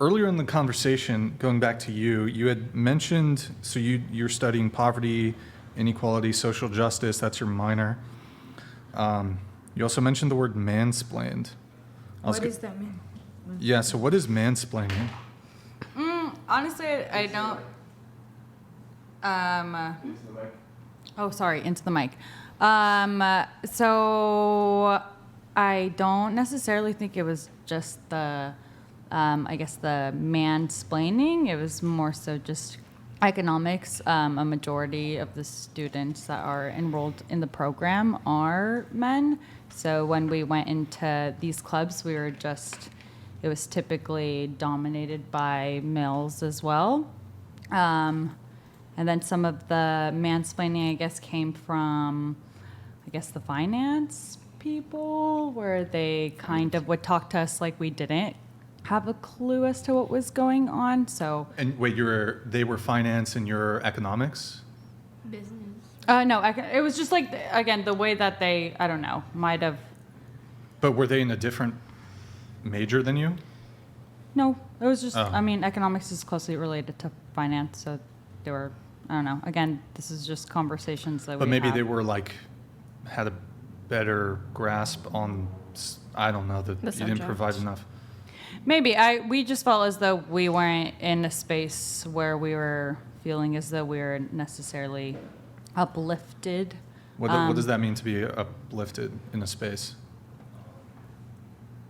earlier in the conversation, going back to you, you had mentioned, so you're studying poverty, inequality, social justice, that's your minor. You also mentioned the word mansplained. What does that mean? Yeah, so what is mansplaining? Honestly, I don't. Into the mic. Oh, sorry, into the mic. So I don't necessarily think it was just the, I guess the mansplaining. It was more so just economics. A majority of the students that are enrolled in the program are men. So when we went into these clubs, it was typically dominated by males as well. And then some of the mansplaining, I guess, came from, the finance people, where they kind of would talk to us like we didn't have a clue as to what was going on. So, And wait, they were finance and you're economics? Business. no, it was just like, again, the way that they, I don't know, might have. But were they in a different major than you? No, it was just, Oh. economics is closely related to finance. So they were, I don't know. Again, this is just conversations that But we maybe have. they were had a better grasp on, I don't know, that you didn't subject. provide enough. Maybe. We just felt as though we weren't in a space where we were feeling as though we were necessarily uplifted. What does that mean to be uplifted in a space?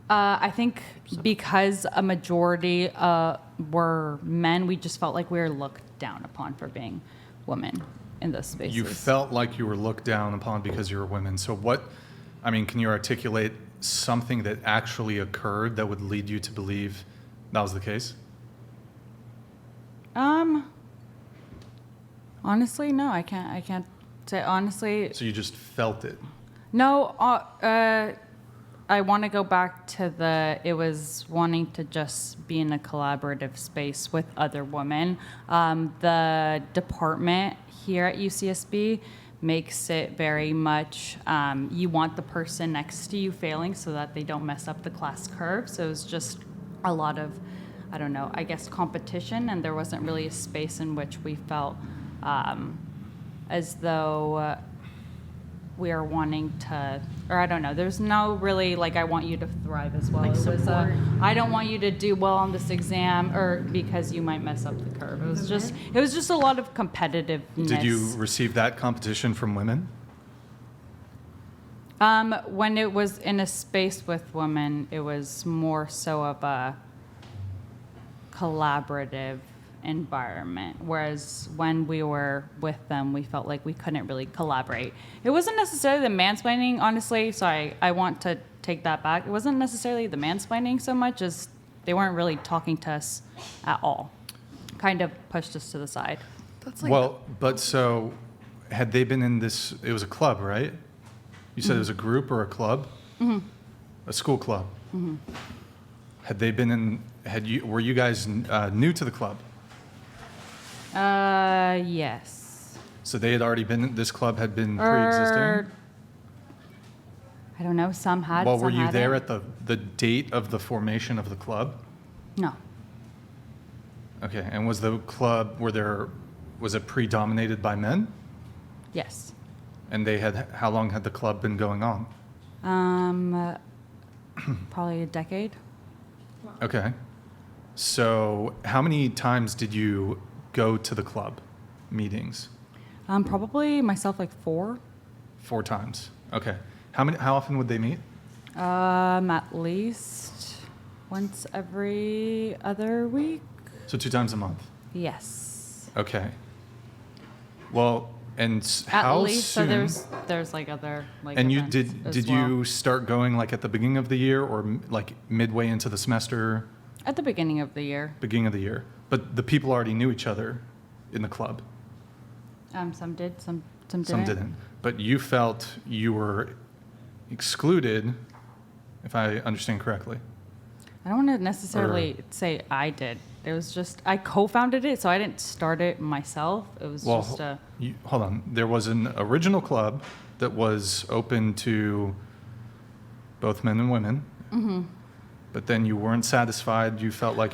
I think because a majority were men, we just felt like we were looked down upon for being women in those spaces. You felt like you were looked down upon because you were women. So can you articulate something that actually occurred that would lead you to believe that was the case? Honestly, no, I can't say honestly. So you just felt it. No, I want to go back to it was wanting to just be in a collaborative space with other women. The department here at UCSB makes it very much, you want the person next to you failing so that they don't mess up the class curve. So it was just a lot of, I don't know, I guess competition, and there wasn't really a space in which we felt as though we are wanting to, or I don't know, there's no really I want you to thrive as well. Like It was support. I don't want you to do well on this exam, or because you might mess up the curve. It was just a lot of competitiveness. Did you receive that competition from women? When it was in a space with women, it was more so of a collaborative environment, whereas when we were with them, we felt like we couldn't really collaborate. It wasn't necessarily the mansplaining, honestly. Sorry, I want to take that back. It wasn't necessarily the mansplaining so much as they weren't really talking to us at all. Kind of pushed us to the side. That's But so had they been in this, it was a club, right? You said it was a group or a club? Mm-hmm. A school club? Mm-hmm. Had they been were you guys new to the club? Yes. So they had already been, this club had been pre-existing? I don't know, some had, Well, some were you there hadn't. at the date of the formation of the club? No. Okay, and was the club, was it predominated by men? Yes. And how long had the club been going on? Probably a decade. Okay. So how many times did you go to the club meetings? Probably myself 4. 4 times. Okay. How often would they meet? At least once every other week. So 2 times a month. Yes. Okay. Well, and At how least. soon? So there's other And you events as did well. you start going at the beginning of the year or midway into the semester? At the beginning of the year. Beginning of the year. But the people already knew each other in the club. Some did, some didn't. Some didn't. But you felt you were excluded, if I understand correctly. I don't want to necessarily say I did. It was just, I co-founded it, so I didn't start it myself. It was just a... Hold on. There was an original club that was open to both men and women. Mm-hmm. but then you weren't satisfied. You felt like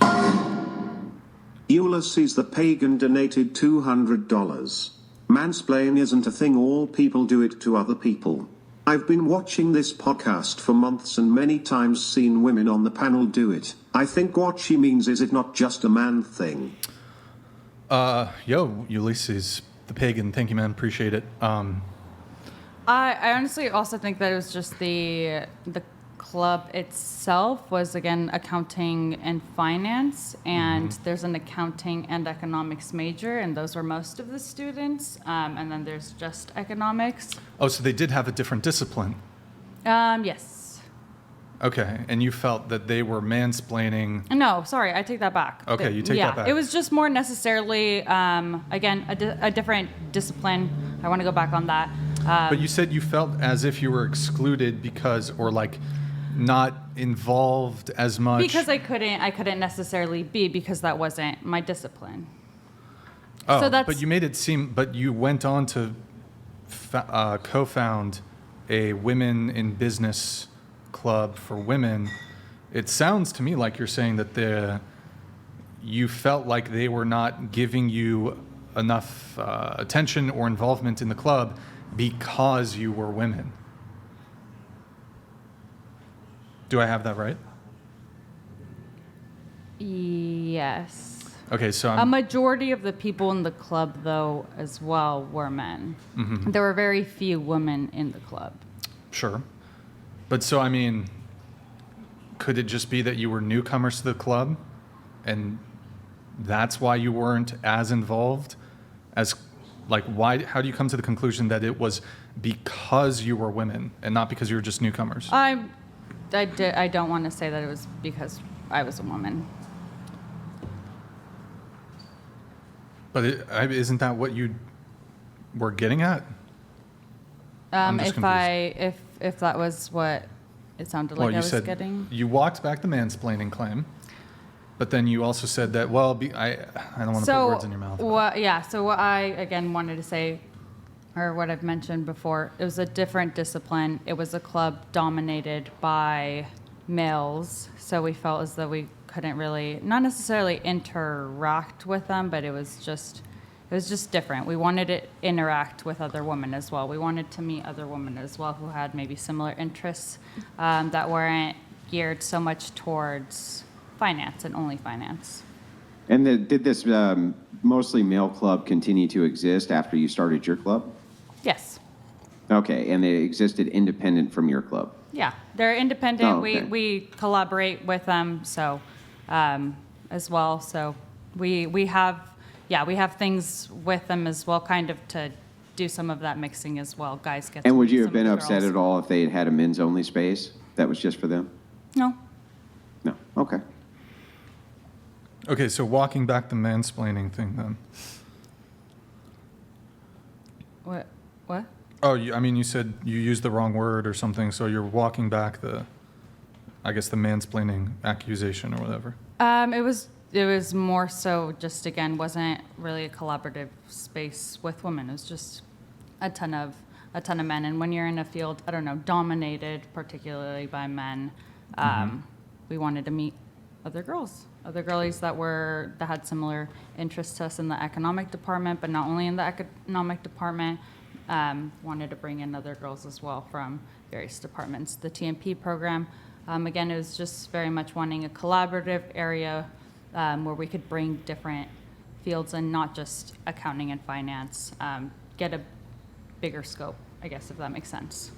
Ulysses the Pagan donated $200. Mansplain isn't a thing, all people do it to other people. I've been watching this podcast for months and many times seen women on the panel do it. I think what she means is it not just a man thing. Ulysses the Pagan. Thank you, man. Appreciate it. I honestly also think that it was just the club itself was, again, accounting and finance, and there's an accounting and economics major, and those were most of the students, and then there's just economics. Oh, so they did have a different discipline. Yes. Okay, and you felt that they were mansplaining. No, sorry, I take that back. Okay, you take that back. It was just more necessarily, again, a different discipline. I want to go back on that. But you said you felt as if you were excluded because, or like not involved as much. Because I couldn't necessarily be, because that wasn't my discipline. Oh, so that's, but you made it seem, but you went on to co-found a women in business club for women. It sounds to me like you're saying that you felt like they were not giving you enough attention or involvement in the club because you were women. Do I have that right? yes. Okay, so A majority of the people in the club, though, as well, were men. Mm-hmm. There were very few women in the club. Sure. But so, I mean, could it just be that you were newcomers to the club and that's why you weren't as involved as, like, why, how do you come to the conclusion that it was because you were women and not because you were just newcomers? I don't want to say that it was because I was a woman. But isn't that what you were getting at? I'm just confused. If that was what it sounded like Well, I you was said getting. you walked back the mansplaining claim, but then you also said that, well, I don't want to put words in your mouth. So what I, again, wanted to say, or what I've mentioned before, it was a different discipline. It was a club dominated by males, so we felt as though we couldn't really, not necessarily interact with them, but it was just different. We wanted to interact with other women as well. We wanted to meet other women as well who had maybe similar interests that weren't geared so much towards finance and only finance. And did this mostly male club continue to exist after you started your club? Yes. Okay, and they existed independent from your club? Yeah, they're independent. Oh, okay. We collaborate with them, so as well. So we have things with them as well, kind of to do some of that mixing as well. Guys get. And would meet you some have been of the upset girls. at all if they had had a men's only space that was just for them? No. No. Okay. Okay, so walking back the mansplaining thing then. What? Oh, you said you used the wrong word or something, so you're walking back the mansplaining accusation or whatever. It was more so just, again, wasn't really a collaborative space with women. It was just a ton of men. And when you're in a field, I don't know, dominated particularly by men, we wanted to meet other girlies that had similar interests to us in the economic department, but not only in the economic department. Wanted to bring in other girls as well from various departments. The TMP program, again, it was just very much wanting a collaborative area where we could bring different fields and not just accounting and finance, get a bigger scope, I guess, if that makes sense.